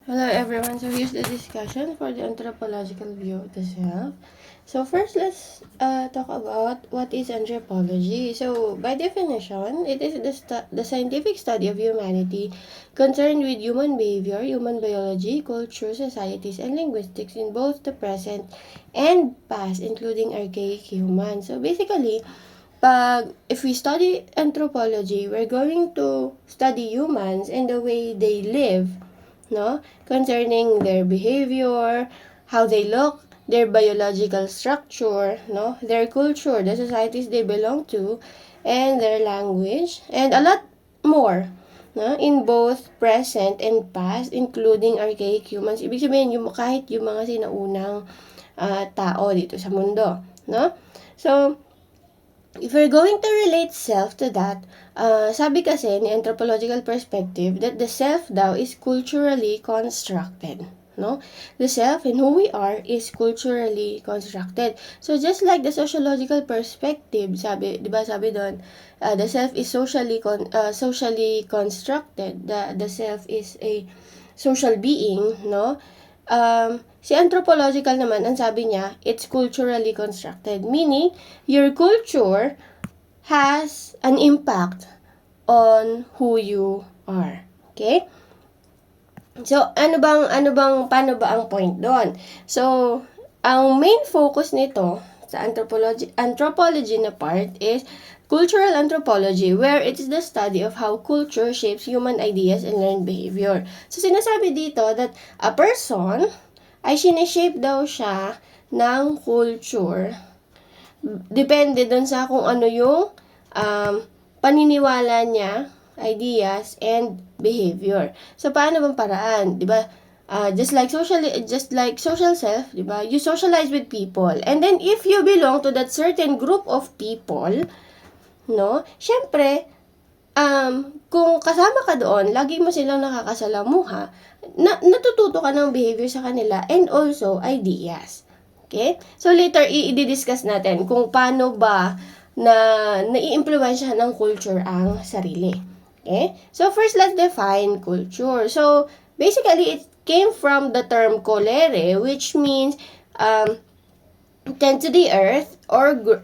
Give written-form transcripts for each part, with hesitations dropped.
Hello everyone, so here's the discussion for the anthropological view of the self. So first, let's talk about what is anthropology. So by definition, it is the scientific study of humanity concerned with human behavior, human biology, culture, societies, and linguistics in both the present and past, including archaic humans. So basically, if we study anthropology, we're going to study humans and the way they live, no? Concerning their behavior, how they look, their biological structure, no? Their culture, the societies they belong to, and their language, and a lot more, no? In both present and past, including archaic humans. Ibig sabihin, kahit yung mga sinaunang tao dito sa mundo, no? So, if we're going to relate self to that, sabi kasi ni anthropological perspective that the self daw is culturally constructed. No? The self and who we are is culturally constructed. So just like the sociological perspective, sabi, 'di ba sabi doon, the self is socially constructed. The self is a social being, no? Si anthropological naman, ang sabi niya, it's culturally constructed. Meaning, your culture has an impact on who you are. Okay? So, paano ba ang point doon? So, ang main focus nito sa anthropology na part is cultural anthropology, where it is the study of how culture shapes human ideas and learned behavior. So, sinasabi dito that a person ay sineshape daw siya ng culture. Depende dun sa kung ano yung paniniwala niya, ideas, and behavior. So, paano bang paraan? Diba? Just like social self, diba? You socialize with people. And then, if you belong to that certain group of people, no? Syempre, kung kasama ka doon, lagi mo silang nakakasalamuha, natututo ka ng behavior sa kanila and also ideas. Okay? So later, i-discuss natin kung paano ba nai-impluwensya ng culture ang sarili. Okay? So first, let's define culture. So basically, it came from the term colere, which means tend to the earth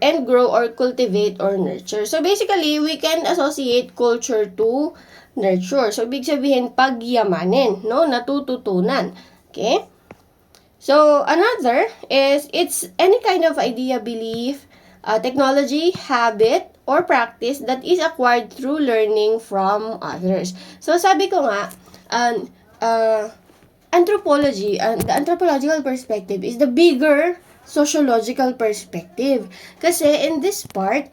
and grow or cultivate or nurture. So basically, we can associate culture to nurture. So ibig sabihin pagyamanin, no? Natututunan. Okay? So another is it's any kind of idea, belief, technology, habit, or practice that is acquired through learning from others. So sabi ko nga, anthropology, the anthropological perspective is the bigger sociological perspective. Kasi in this part,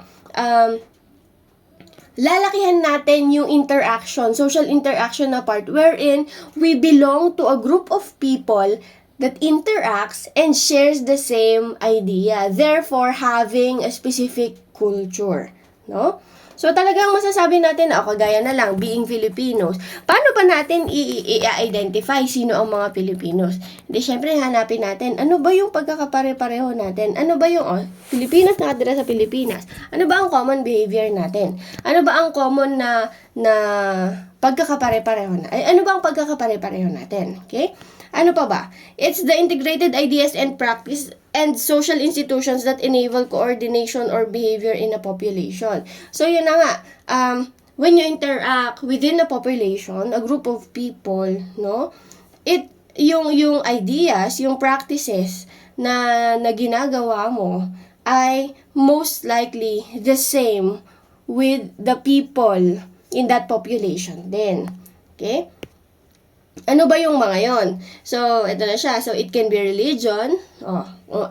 lalakihan natin yung interaction, social interaction na part wherein we belong to a group of people that interacts and shares the same idea, therefore having a specific culture, no? So talagang masasabi natin na kagaya na lang being Filipinos. Paano ba natin i-identify sino ang mga Filipinos? Hindi, syempre hanapin natin ano ba yung pagkakapare-pareho natin? Ano ba yung Filipinos nakatira sa Pilipinas? Ano ba ang common behavior natin? Ano ba ang common na pagkakapare-pareho na? Ano ba ang pagkakapare-pareho natin? Okay? Ano pa ba? It's the integrated ideas and practice and social institutions that enable coordination or behavior in a population. So, yun na nga. When you interact within a population, a group of people, no? Yung ideas, yung practices na ginagawa mo ay most likely the same with the people in that population then. Okay? Ano ba yung mga yon? So, ito na siya. So, it can be religion.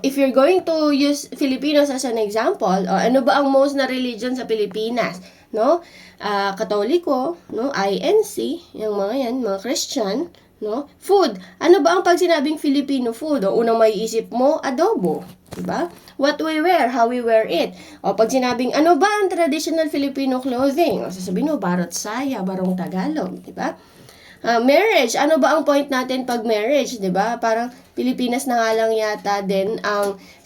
If you're going to use Filipinos as an example, ano ba ang most na religion sa Pilipinas? No? Katoliko, no? INC, yung mga yan, mga Christian, no? Food. Ano ba ang pag sinabing Filipino food? Unang maiisip mo, adobo. Diba? What we wear, how we wear it. Pag sinabing, ano ba ang traditional Filipino clothing? Sasabihin mo, barot saya, barong Tagalog. Diba? Marriage, ano ba ang point natin pag marriage, 'di ba? Parang Pilipinas na nga lang yata din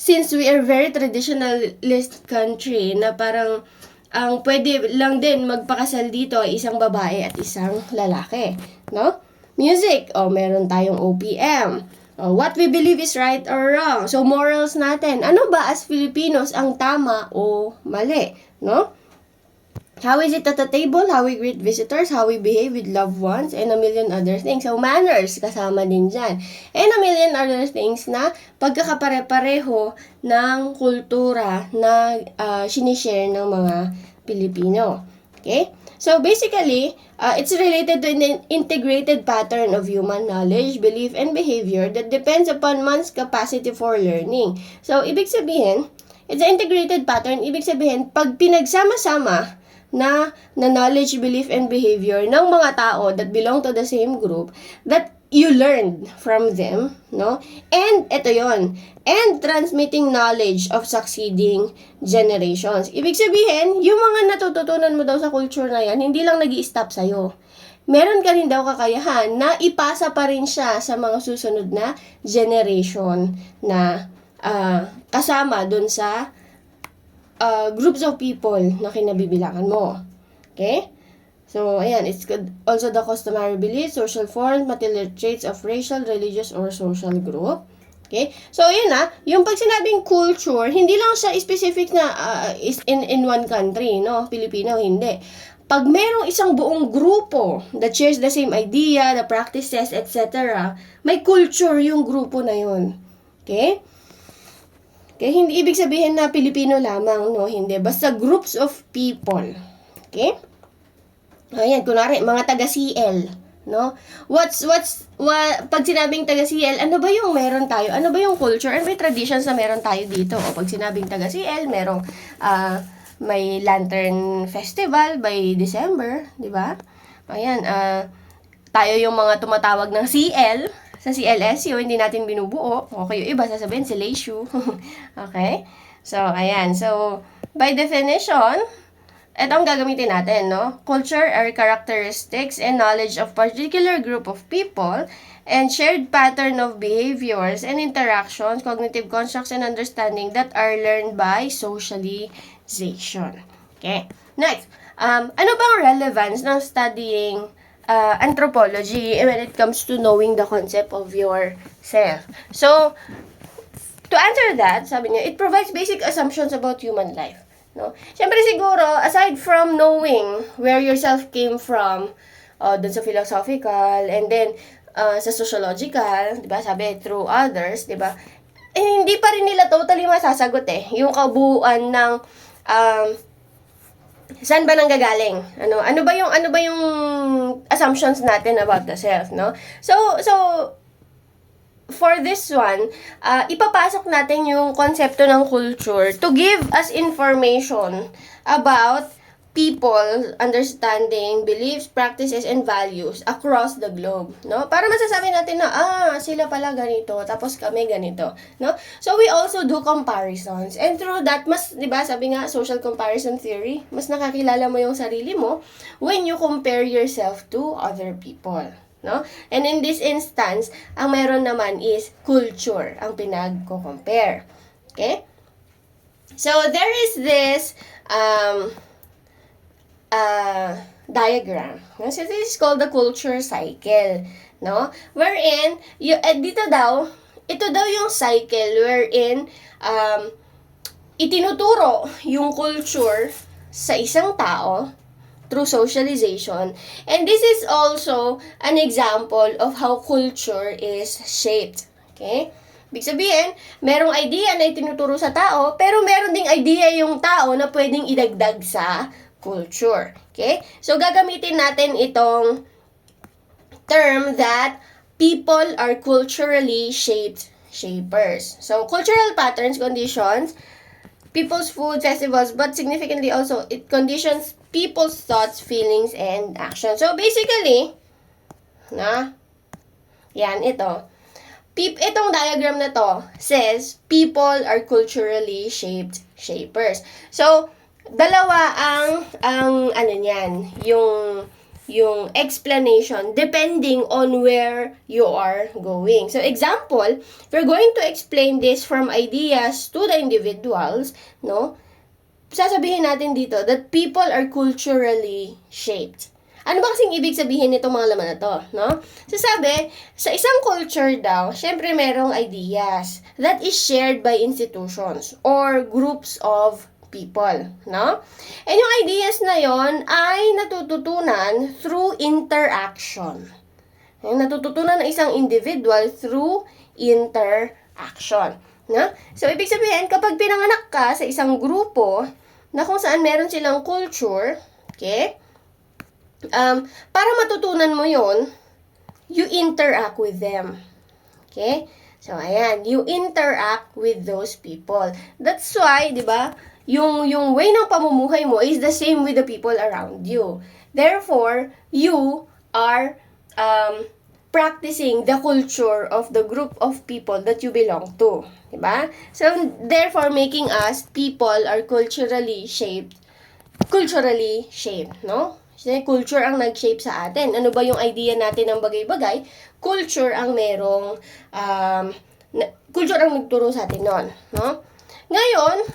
since we are very traditionalist country na parang pwede lang din magpakasal dito ay isang babae at isang lalaki, no? Music, meron tayong OPM. What we believe is right or wrong. So, morals natin. Ano ba as Filipinos ang tama o mali? No? How is it at the table? How we greet visitors? How we behave with loved ones? And a million other things. So, manners, kasama din dyan. And a million other things na pagkakapare-pareho ng kultura na sinishare ng mga Pilipino. Okay? So, basically, it's related to an integrated pattern of human knowledge, belief, and behavior that depends upon one's capacity for learning. So, ibig sabihin, it's an integrated pattern. Ibig sabihin, pag pinagsama-sama na knowledge, belief, and behavior ng mga tao that belong to the same group, that you learned from them, no? And ito yon, and transmitting knowledge of succeeding generations. Ibig sabihin, yung mga natututunan mo daw sa culture na yan, hindi lang nag-i-stop sa'yo. Meron ka rin daw kakayahan na ipasa pa rin siya sa mga susunod na generation na kasama dun sa groups of people na kinabibilangan mo. Okay? So, ayan, it's also the customary beliefs, social forms, material traits of racial, religious, or social group. Okay? So, ayan yung pag sinabing culture, hindi lang siya specific na is in one country, no? Pilipino, hindi. Pag merong isang buong grupo that shares the same idea, the practices, etc., may culture yung grupo na yun. Okay? Okay, hindi ibig sabihin na Pilipino lamang, no? Hindi. Basta groups of people. Okay? Ayan, kunwari, mga taga-CL, no? Pag sinabing taga-CL, ano ba yung meron tayo? Ano ba yung culture and may traditions na meron tayo dito? O pag sinabing taga-CL, merong may Lantern Festival by December, di ba? Ayan, tayo yung mga tumatawag ng CL, sa CLSU, hindi natin binubuo. O kayo iba, sasabihin si LSU. Okay? So, ayan. So, by definition, ito ang gagamitin natin, no? Culture are characteristics and knowledge of particular group of people and shared pattern of behaviors and interactions, cognitive constructs, and understanding that are learned by socialization. Okay? Next, ano bang relevance ng studying anthropology when it comes to knowing the concept of yourself? So, to answer that, sabi niya, it provides basic assumptions about human life. No? Siyempre siguro, aside from knowing where yourself came from, dun sa philosophical, and then sa sociological, di ba, sabi, through others, di ba, hindi pa rin nila totally masasagot yung kabuuan ng saan ba nanggagaling? Ano ba yung assumptions natin about the self, no? So for this one, ipapasok natin yung konsepto ng culture to give us information about people understanding beliefs, practices, and values across the globe, no? Para masasabi natin na, sila pala ganito, tapos kami ganito, no? So, we also do comparisons. And through that, mas, di ba, sabi nga, social comparison theory, mas nakakilala mo yung sarili mo when you compare yourself to other people, no? And in this instance, ang meron naman is culture, ang pinagko-compare. Okay? So, there is this, diagram. So, this is called the culture cycle, no? Wherein, ito daw yung cycle wherein itinuturo yung culture sa isang tao through socialization. And this is also an example of how culture is shaped. Okay? Ibig sabihin, merong idea na itinuturo sa tao, pero meron ding idea yung tao na pwedeng idagdag sa culture. Okay? So, gagamitin natin itong term that people are culturally shapers. So, cultural patterns, conditions, people's food, festivals, but significantly also, it conditions people's thoughts, feelings, and actions. So, basically, yan, itong diagram na to says, people are culturally shapers. So, dalawa ang ano niyan, yung explanation depending on where you are going. So, example, if we're going to explain this from ideas to the individuals, no? Sasabihin natin dito that people are culturally shaped. Ano ba kasing ibig sabihin nitong mga laman na to, no? So sabi, sa isang culture daw, syempre merong ideas that is shared by institutions or groups of people, no? And yung ideas na yon ay natututunan through interaction. Yung natututunan ng isang individual through interaction, no? So ibig sabihin, kapag pinanganak ka sa isang grupo na kung saan meron silang culture, okay? Para matutunan mo yon, you interact with them. Okay? So, ayan, you interact with those people. That's why, di ba, yung way ng pamumuhay mo is the same with the people around you. Therefore, you are practicing the culture of the group of people that you belong to. Di ba? So, therefore, making us people are culturally shaped, no? Kasi culture ang nag-shape sa atin. Ano ba yung idea natin ng bagay-bagay? Culture ang merong, culture ang nagturo sa atin nun, no? Ngayon,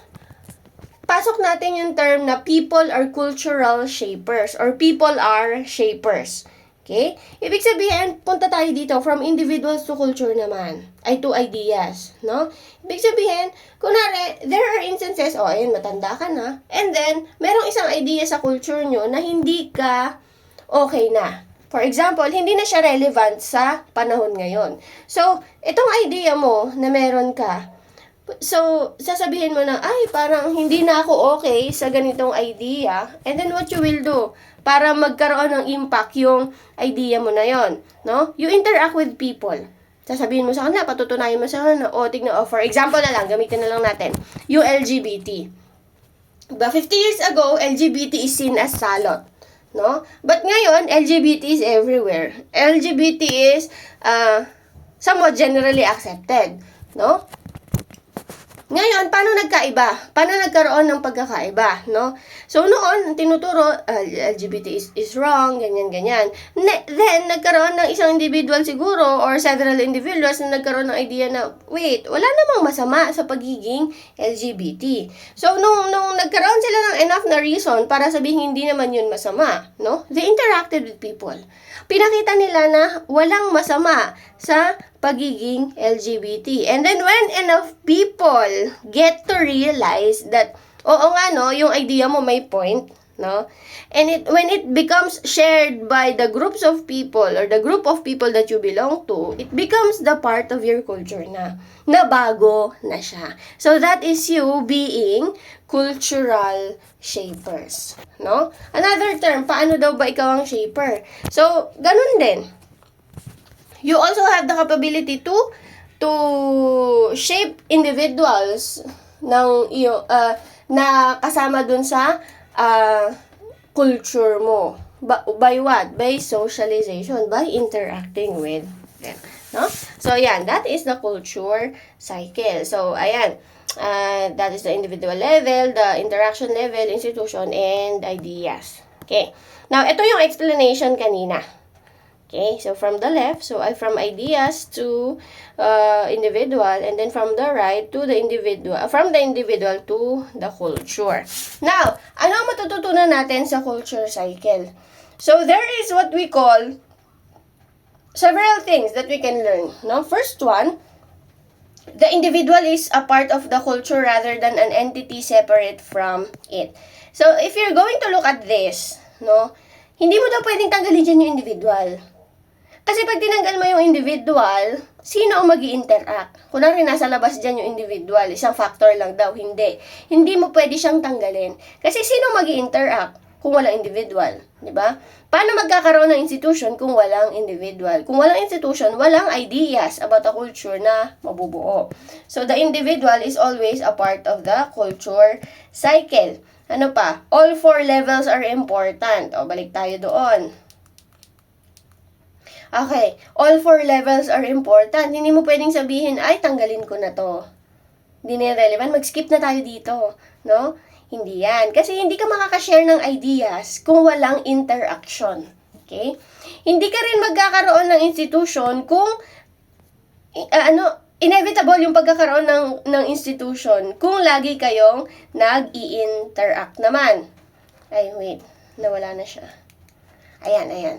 pasok natin yung term na people are cultural shapers or people are shapers. Okay? Ibig sabihin, punta tayo dito from individuals to culture naman. Ay, to ideas, no? Ibig sabihin, kunwari, there are instances, ayun, matanda ka na, and then, merong isang idea sa culture nyo na hindi ka okay na. For example, hindi na siya relevant sa panahon ngayon. So, itong idea mo na meron ka, so, sasabihin mo na, ay, parang hindi na ako okay sa ganitong idea, and then what you will do? Para magkaroon ng impact yung idea mo na yon, no? You interact with people. Sasabihin mo sa kanila, patutunayan mo sa kanila, tignan, for example na lang, gamitin na lang natin, yung LGBT. Diba, 50 years ago, LGBT is seen as salot, no? But ngayon, LGBT is everywhere. LGBT is somewhat generally accepted, no? Ngayon, paano nagkaiba? Paano nagkaroon ng pagkakaiba, no? So, noon, tinuturo, LGBT is wrong, ganyan. Then, nagkaroon ng isang individual siguro, or several individuals na nagkaroon ng idea na, wait, wala namang masama sa pagiging LGBT. So, nung nagkaroon sila ng enough na reason para sabihin hindi naman yun masama, no? They interacted with people. Pinakita nila na walang masama sa pagiging LGBT. And then when enough people get to realize that, oo nga no, yung idea mo may point, no? And when it becomes shared by the groups of people or the group of people that you belong to, it becomes the part of your culture na bago na siya. So that is you being cultural shapers, no? Another term, paano daw ba ikaw ang shaper? So, ganun din. You also have the capability to shape individuals ng na kasama dun sa culture mo. By what? By socialization, by interacting with them, no? So yan, that is the culture cycle. So ayan, that is the individual level, the interaction level, institution, and ideas. Okay. Now, ito yung explanation kanina. Okay, so from the left, so from ideas to individual, and then from the right to the individual, from the individual to the culture. Now, ano ang matututunan natin sa culture cycle? So there is what we call several things that we can learn. No, first one, the individual is a part of the culture rather than an entity separate from it. So if you're going to look at this, no, hindi mo daw pwedeng tanggalin dyan yung individual. Kasi pag tinanggal mo yung individual, sino ang mag-i-interact? Kunwari nasa labas dyan yung individual, isang factor lang daw, hindi. Hindi mo pwede siyang tanggalin. Kasi sino mag-i-interact kung walang individual? Diba? Paano magkakaroon ng institution kung walang individual? Kung walang institution, walang ideas about a culture na mabubuo. So the individual is always a part of the culture cycle. Ano pa? All four levels are important. O, balik tayo doon. Okay, all four levels are important. Hindi mo pwedeng sabihin, ay, tanggalin ko na to. Hindi na relevant. Mag-skip na tayo dito. No? Hindi yan. Kasi hindi ka makakashare ng ideas kung walang interaction. Okay? Hindi ka rin magkakaroon ng institution kung, inevitable yung pagkakaroon ng institution kung lagi kayong nag-i-interact naman. Ay, wait. Nawala na siya. Ayan, ayan.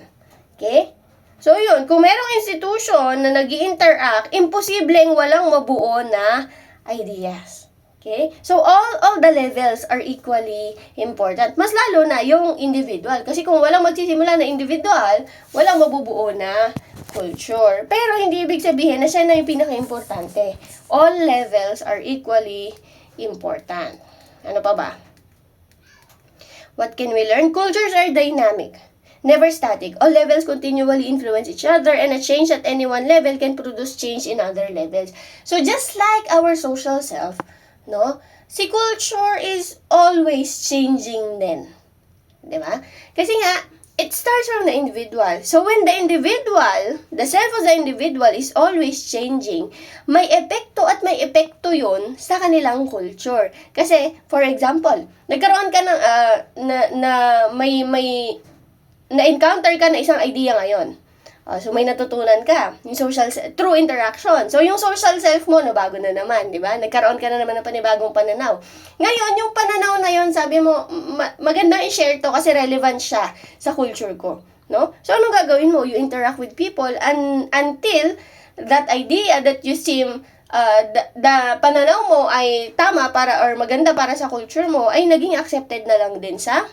Okay? So, yun. Kung merong institution na nag-i-interact, imposibleng walang mabuo na ideas. Okay? So, all the levels are equally important. Mas lalo na yung individual. Kasi kung walang magsisimula na individual, walang mabubuo na culture. Pero, hindi ibig sabihin na siya na yung pinaka-importante. All levels are equally important. Ano pa ba? What can we learn? Cultures are dynamic, never static. All levels continually influence each other, and a change at any one level can produce change in other levels. So just like our social self, no? Si culture is always changing din. 'Di ba? Kasi nga, it starts from the individual. So when the individual, the self of the individual is always changing, may epekto at may epekto yun sa kanilang culture. Kasi, for example, nagkaroon ka ng, na-encounter ka na isang idea ngayon. So, may natutunan ka. Yung through interaction. So, yung social self mo, bago na naman, di ba? Nagkaroon ka na naman ng panibagong pananaw. Ngayon, yung pananaw na yun, sabi mo, magandang i-share to kasi relevant siya sa culture ko. No? So, anong gagawin mo? You interact with people until that idea that you seem, the pananaw mo ay tama para or maganda para sa culture mo, ay naging accepted na lang din sa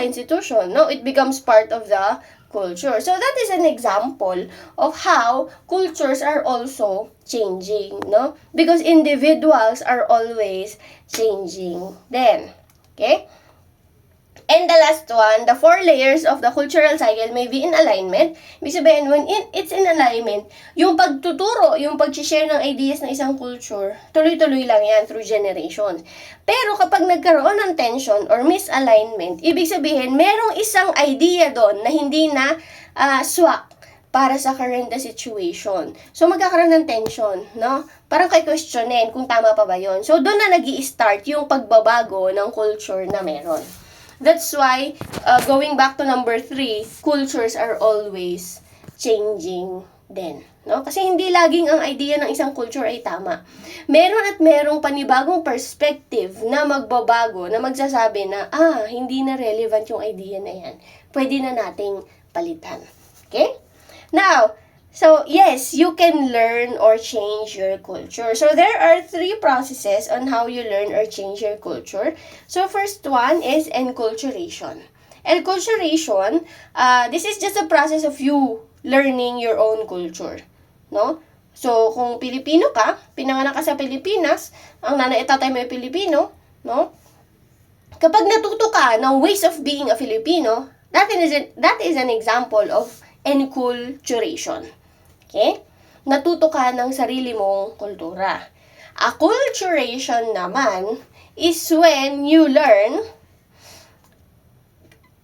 institution. No? It becomes part of the culture. So that is an example of how cultures are also changing, no? Because individuals are always changing then. Okay? And the last one, the 4 layers of the cultural cycle may be in alignment. Ibig sabihin, when it's in alignment, yung pagtuturo, yung pag-share ng ideas ng isang culture, tuloy-tuloy lang yan through generations. Pero kapag nagkaroon ng tension or misalignment, ibig sabihin, merong isang idea doon na hindi na swak para sa current situation. So, magkakaroon ng tension, no? Parang kay questionin kung tama pa ba yun. So, doon na nag-i-start yung pagbabago ng culture na meron. That's why, going back to number 3, cultures are always changing din. No? Kasi hindi laging ang idea ng isang culture ay tama. Meron at merong panibagong perspective na magbabago, na magsasabi na, hindi na relevant yung idea na yan. Pwede na nating palitan. Okay? Now, so, yes, you can learn or change your culture. So, there are 3 processes on how you learn or change your culture. So, first one is enculturation. Enculturation, this is just a process of you learning your own culture. No? So, kung Pilipino ka, pinanganak ka sa Pilipinas, ang nanay at tatay mo ay Pilipino, no? Kapag natuto ka ng ways of being a Filipino, that is an example of enculturation. Okay? Natuto ka ng sarili mong kultura. Acculturation naman is when you learn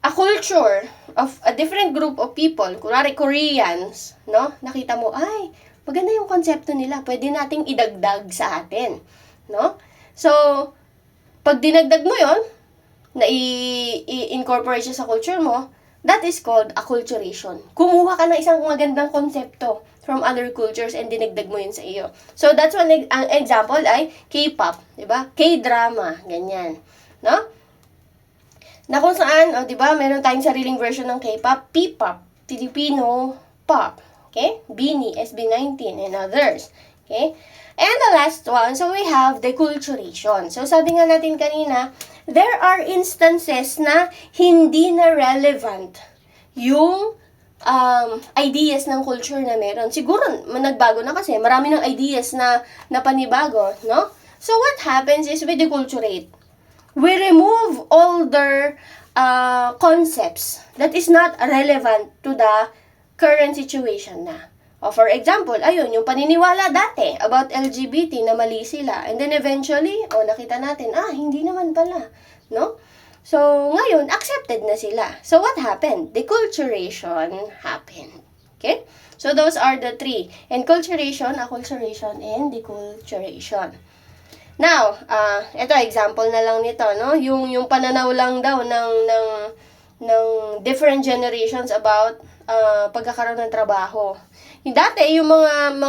a culture of a different group of people. Kunwari, Koreans, no? Nakita mo, ay, maganda yung konsepto nila. Pwede nating idagdag sa atin. No? So, pag dinagdag mo yon, na i-incorporate siya sa culture mo, that is called acculturation. Kumuha ka ng isang magandang konsepto from other cultures and dinagdag mo yun sa iyo. So, that's one example ay K-pop, di ba? K-drama, ganyan. No? Na kung saan, di ba, meron tayong sariling version ng K-pop, P-pop, Filipino pop, okay? BINI, SB19, and others, okay? And the last one, so we have deculturation. So, sabi nga natin kanina, there are instances na hindi na relevant yung ideas ng culture na meron. Siguro, nagbago na kasi. Marami ng ideas na panibago, no? So, what happens is we deculturate. We remove older concepts that is not relevant to the current situation na. O, for example, ayun, yung paniniwala dati about LGBT na mali sila. And then eventually, nakita natin, hindi naman pala, no? So, ngayon, accepted na sila. So, what happened? Deculturation happened. Okay? So, those are the 3. Enculturation, acculturation, and deculturation. Now, ito, example na lang nito, no? Yung pananaw lang daw ng different generations about pagkakaroon ng trabaho. Dati, yung mga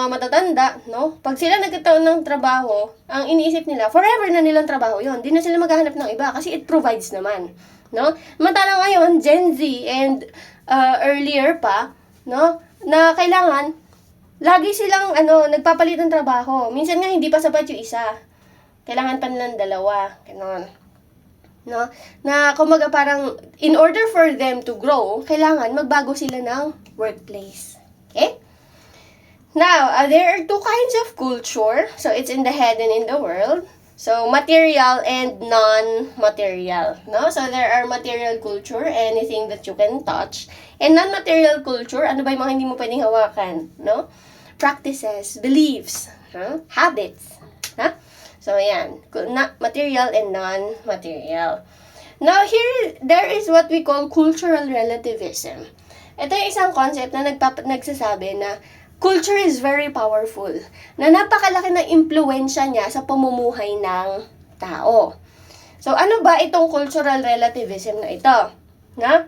matatanda, no? Pag sila nagkataon ng trabaho, ang iniisip nila, forever na nilang trabaho yon. Di na sila maghahanap ng iba kasi it provides naman. no? Mantala ngayon, Gen Z and earlier pa, no, na kailangan lagi silang nagpapalit ng trabaho. Minsan nga hindi pa sapat yung isa. Kailangan pa nilang dalawa, ganon. No? Na kumaga parang in order for them to grow, kailangan magbago sila ng workplace. Okay? Now, there are two kinds of culture. So, it's in the head and in the world. So, material and non-material. No? So, there are material culture, anything that you can touch. And non-material culture, ano ba yung mga hindi mo pwedeng hawakan? No? Practices, beliefs, habits. Huh? So, yan. Material and non-material. Now, here, there is what we call cultural relativism. Ito yung isang concept na nagsasabi na culture is very powerful, na napakalaki ng impluensya niya sa pamumuhay ng tao. So, ano ba itong cultural relativism na ito? Na?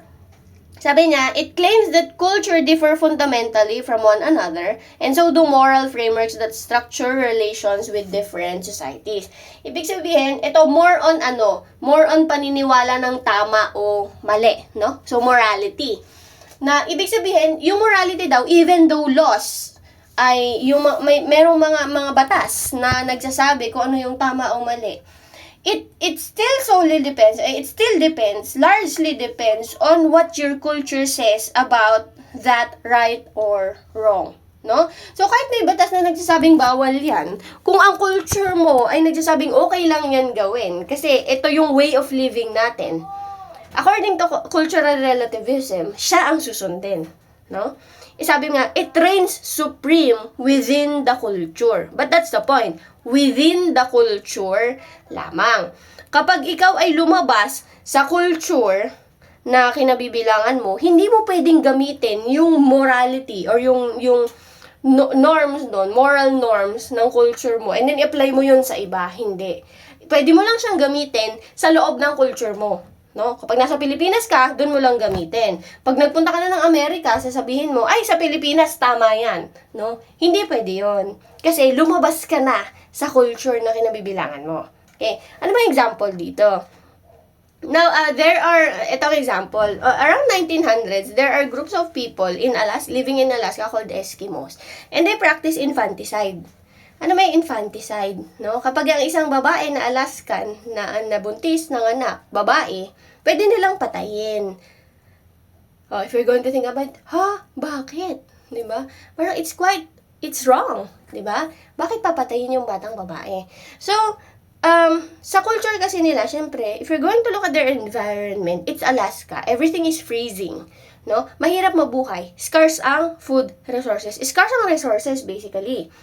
Sabi niya, it claims that culture differ fundamentally from one another, and so do moral frameworks that structure relations with different societies. Ibig sabihin, ito more on paniniwala ng tama o mali, no? So, morality. Na ibig sabihin, yung morality daw, even though laws ay yung merong mga batas na nagsasabi kung ano yung tama o mali, it largely depends on what your culture says about that right or wrong. No? So, kahit may batas na nagsasabing bawal yan, kung ang culture mo ay nagsasabing okay lang yan gawin, kasi ito yung way of living natin, according to cultural relativism, siya ang susundin, no? Sabi nga, it reigns supreme within the culture. But that's the point. Within the culture lamang. Kapag ikaw ay lumabas sa culture na kinabibilangan mo, hindi mo pwedeng gamitin yung morality or yung norms doon, moral norms ng culture mo, and then apply mo yun sa iba. Hindi. Pwede mo lang siyang gamitin sa loob ng culture mo. No? Kapag nasa Pilipinas ka, doon mo lang gamitin. Pag nagpunta ka na ng Amerika, sasabihin mo, ay, sa Pilipinas, tama yan. No? Hindi pwede yon. Kasi lumabas ka na sa culture na kinabibilangan mo. Okay? Ano ba yung example dito? Now, itong example, around 1900s, there are groups of people living in Alaska called Eskimos. And they practice infanticide. Ano may infanticide, no? Kapag ang isang babae na Alaskan na nabuntis ng anak, babae, pwede nilang patayin. Oh, if you're going to think about, bakit? 'Di ba? Parang it's wrong, 'di ba? Bakit papatayin yung batang babae? So, sa culture kasi nila, syempre, if you're going to look at their environment, it's Alaska. Everything is freezing, no? Mahirap mabuhay. Scarce ang food resources. Scarce ang resources, basically.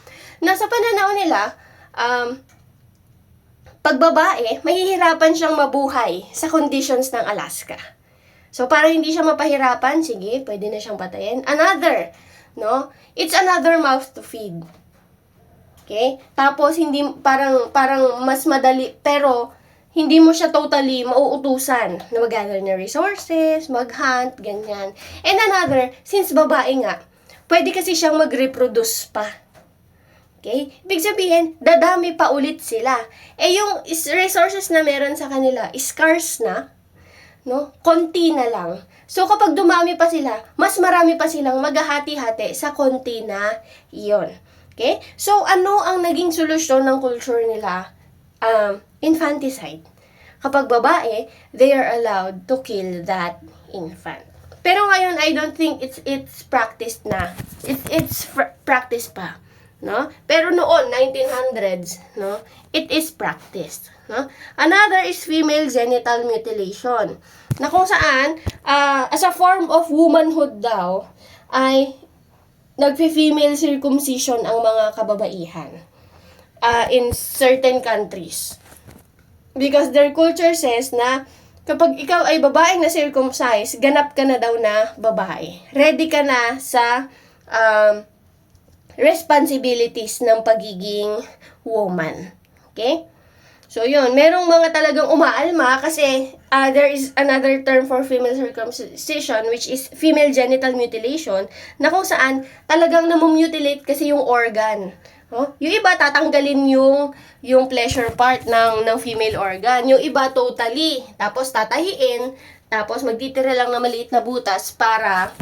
Nasa pananaw nila, pag babae, mahihirapan siyang mabuhay sa conditions ng Alaska. So, para hindi siya mapahirapan, sige, pwede na siyang patayin. No? It's another mouth to feed. Okay? Tapos, hindi, parang mas madali, pero, hindi mo siya totally mauutusan na mag-gather ng resources, mag-hunt, ganyan. And another, since babae nga, pwede kasi siyang mag-reproduce pa. Okay? Ibig sabihin, dadami pa ulit sila. Yung resources na meron sa kanila, scarce na, no? Konti na lang. So, kapag dumami pa sila, mas marami pa silang maghahati-hati sa konti na iyon. Okay? So, ano ang naging solusyon ng culture nila? Infanticide. Kapag babae, they are allowed to kill that infant. Pero ngayon, I don't think it's practiced na. It's practiced pa. No? Pero noon, 1900s, no? It is practiced. No? Another is female genital mutilation. Na kung saan, as a form of womanhood daw, ay nagfi-female circumcision ang mga kababaihan in certain countries. Because their culture says na kapag ikaw ay babaeng na circumcised, ganap ka na daw na babae. Ready ka na sa responsibilities ng pagiging woman. Okay? So, yun. Merong mga talagang umaalma kasi there is another term for female circumcision which is female genital mutilation na kung saan talagang namumutilate kasi yung organ. No? Yung iba, tatanggalin yung pleasure part ng female organ. Yung iba, totally. Tapos, tatahiin. Tapos, magtitira lang na maliit na butas para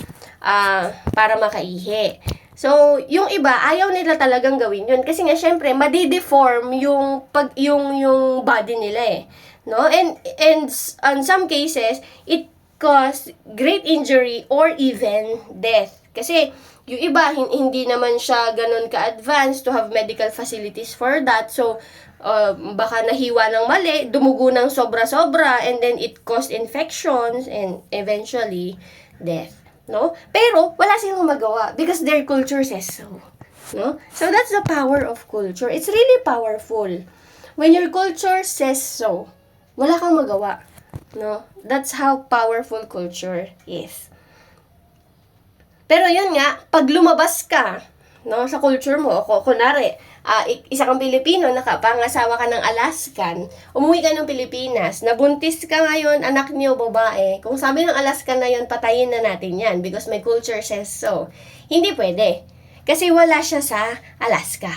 makaihi. So, yung iba, ayaw nila talagang gawin yun. Kasi nga, syempre, madideform yung body nila eh. No? And in some cases, it cause great injury or even death. Kasi, yung iba, hindi naman siya ganun ka-advanced to have medical facilities for that. So, baka nahiwa ng mali, dumugo ng sobra-sobra, and then it caused infections and eventually death. No? Pero, wala silang magawa because their culture says so. No? So, that's the power of culture. It's really powerful. When your culture says so, wala kang magawa. No? That's how powerful culture is. Pero yun nga, pag lumabas ka, no, sa culture mo, kunwari, isa kang Pilipino, nakapangasawa ka ng Alaskan, umuwi ka ng Pilipinas, nabuntis ka ngayon, anak niyo, babae, kung sabi ng Alaskan na yun, patayin na natin yan because my culture says so. Hindi pwede. Kasi wala siya sa Alaska.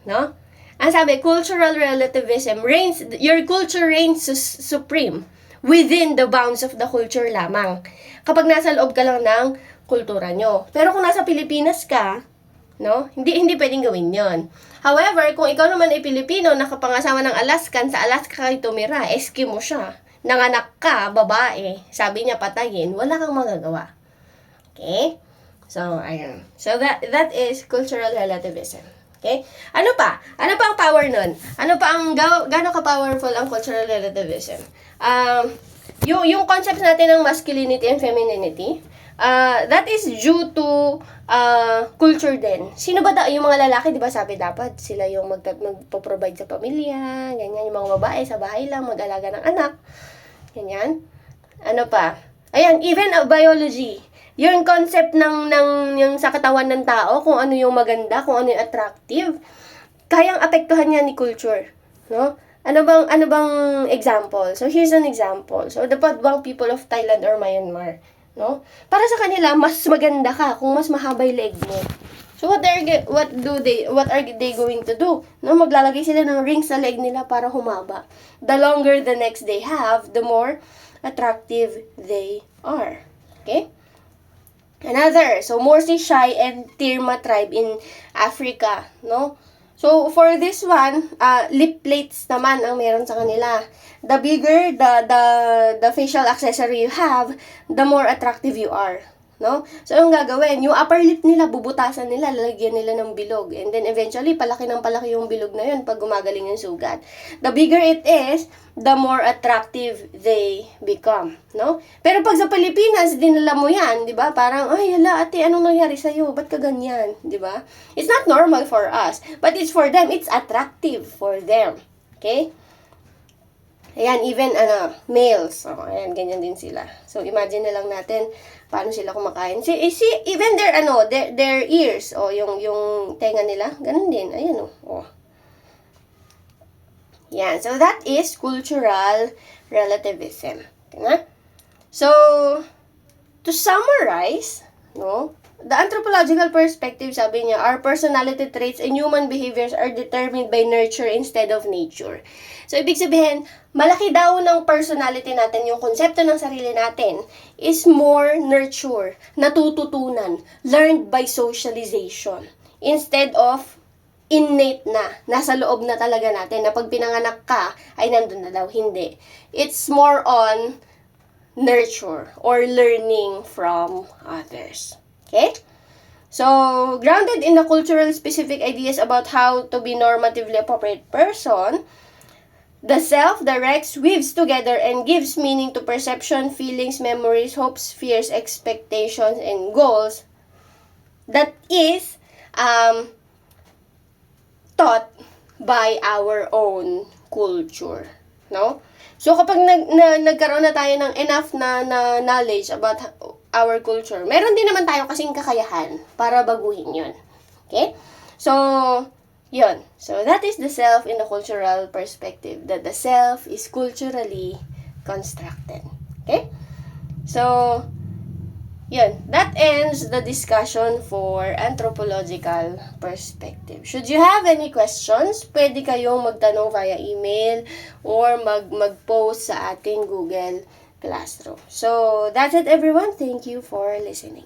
No? Ang sabi, cultural relativism reigns, your culture reigns supreme within the bounds of the culture lamang. Kapag nasa loob ka lang ng kultura nyo. Pero kung nasa Pilipinas ka, no, hindi pwedeng gawin yon. However, kung ikaw naman ay Pilipino, nakapangasawa ng Alaskan, sa Alaska kayo tumira, Eskimo siya, nanganak ka, babae, sabi niya patayin, wala kang magagawa. Okay? So, ayun. So, that is cultural relativism. Okay? Ano pa? Ano pa ang power nun? Ano pa ang, gano'n ka-powerful ang cultural relativism? Yung concepts natin ng masculinity and femininity, that is due to culture din. Sino ba yung mga lalaki, di ba sabi dapat sila yung magpo-provide sa pamilya, ganyan, yung mga babae sa bahay lang, mag-alaga ng anak, ganyan. Ano pa? Ayan, even biology. Yung concept yung sa katawan ng tao, kung ano yung maganda, kung ano yung attractive, kayang apektuhan niya ni culture, no? Ano bang example? So here's an example. So the Padwang people of Thailand or Myanmar, no? Para sa kanila, mas maganda ka kung mas mahaba yung leg mo. So what are they going to do? No, maglalagay sila ng ring sa leg nila para humaba. The longer the necks they have, the more attractive they are. Okay? Another, so Morsi, Shai, and Tirma tribe in Africa, no? So, for this one, lip plates naman ang meron sa kanila. The bigger the facial accessory you have, the more attractive you are. No? So, yung gagawin, yung upper lip nila, bubutasan nila, lalagyan nila ng bilog. And then, eventually, palaki yung bilog na yun pag gumagaling yung sugat. The bigger it is, the more attractive they become. No? Pero pag sa Pilipinas, dinala mo yan, di ba? Parang, ay, hala, ate, anong nangyari sa'yo? Ba't ka ganyan? Di ba? It's not normal for us. But it's for them. It's attractive for them. Okay? Ayan, even, males. So, ayan, ganyan din sila. So, imagine na lang natin paano sila kumakain. Even their ears, yung tenga nila, ganun din. Ayan, Yan. So, that is cultural relativism. Okay? So, to summarize, no, the anthropological perspective, sabi niya, our personality traits and human behaviors are determined by nurture instead of nature. So, ibig sabihin, malaki daw ng personality natin, yung konsepto ng sarili natin, is more nurture, natututunan, learned by socialization, instead of innate na, nasa loob na talaga natin, na pag pinanganak ka, ay nandun na daw, hindi. It's more on nurture, or learning from others. Okay? So, grounded in the cultural specific ideas about how to be normatively appropriate person, the self directs, weaves together, and gives meaning to perception, feelings, memories, hopes, fears, expectations, and goals that is taught by our own culture. No? So, kapag nagkaroon na tayo ng enough na knowledge about our culture, meron din naman tayo kasing kakayahan para baguhin yun. Okay? So, yun. So, that is the self in the cultural perspective, that the self is culturally constructed. Okay? So, Yun, that ends the discussion for anthropological perspective. Should you have any questions, pwede kayong magtanong via email or mag-post sa ating Google Classroom. So, that's it everyone. Thank you for listening.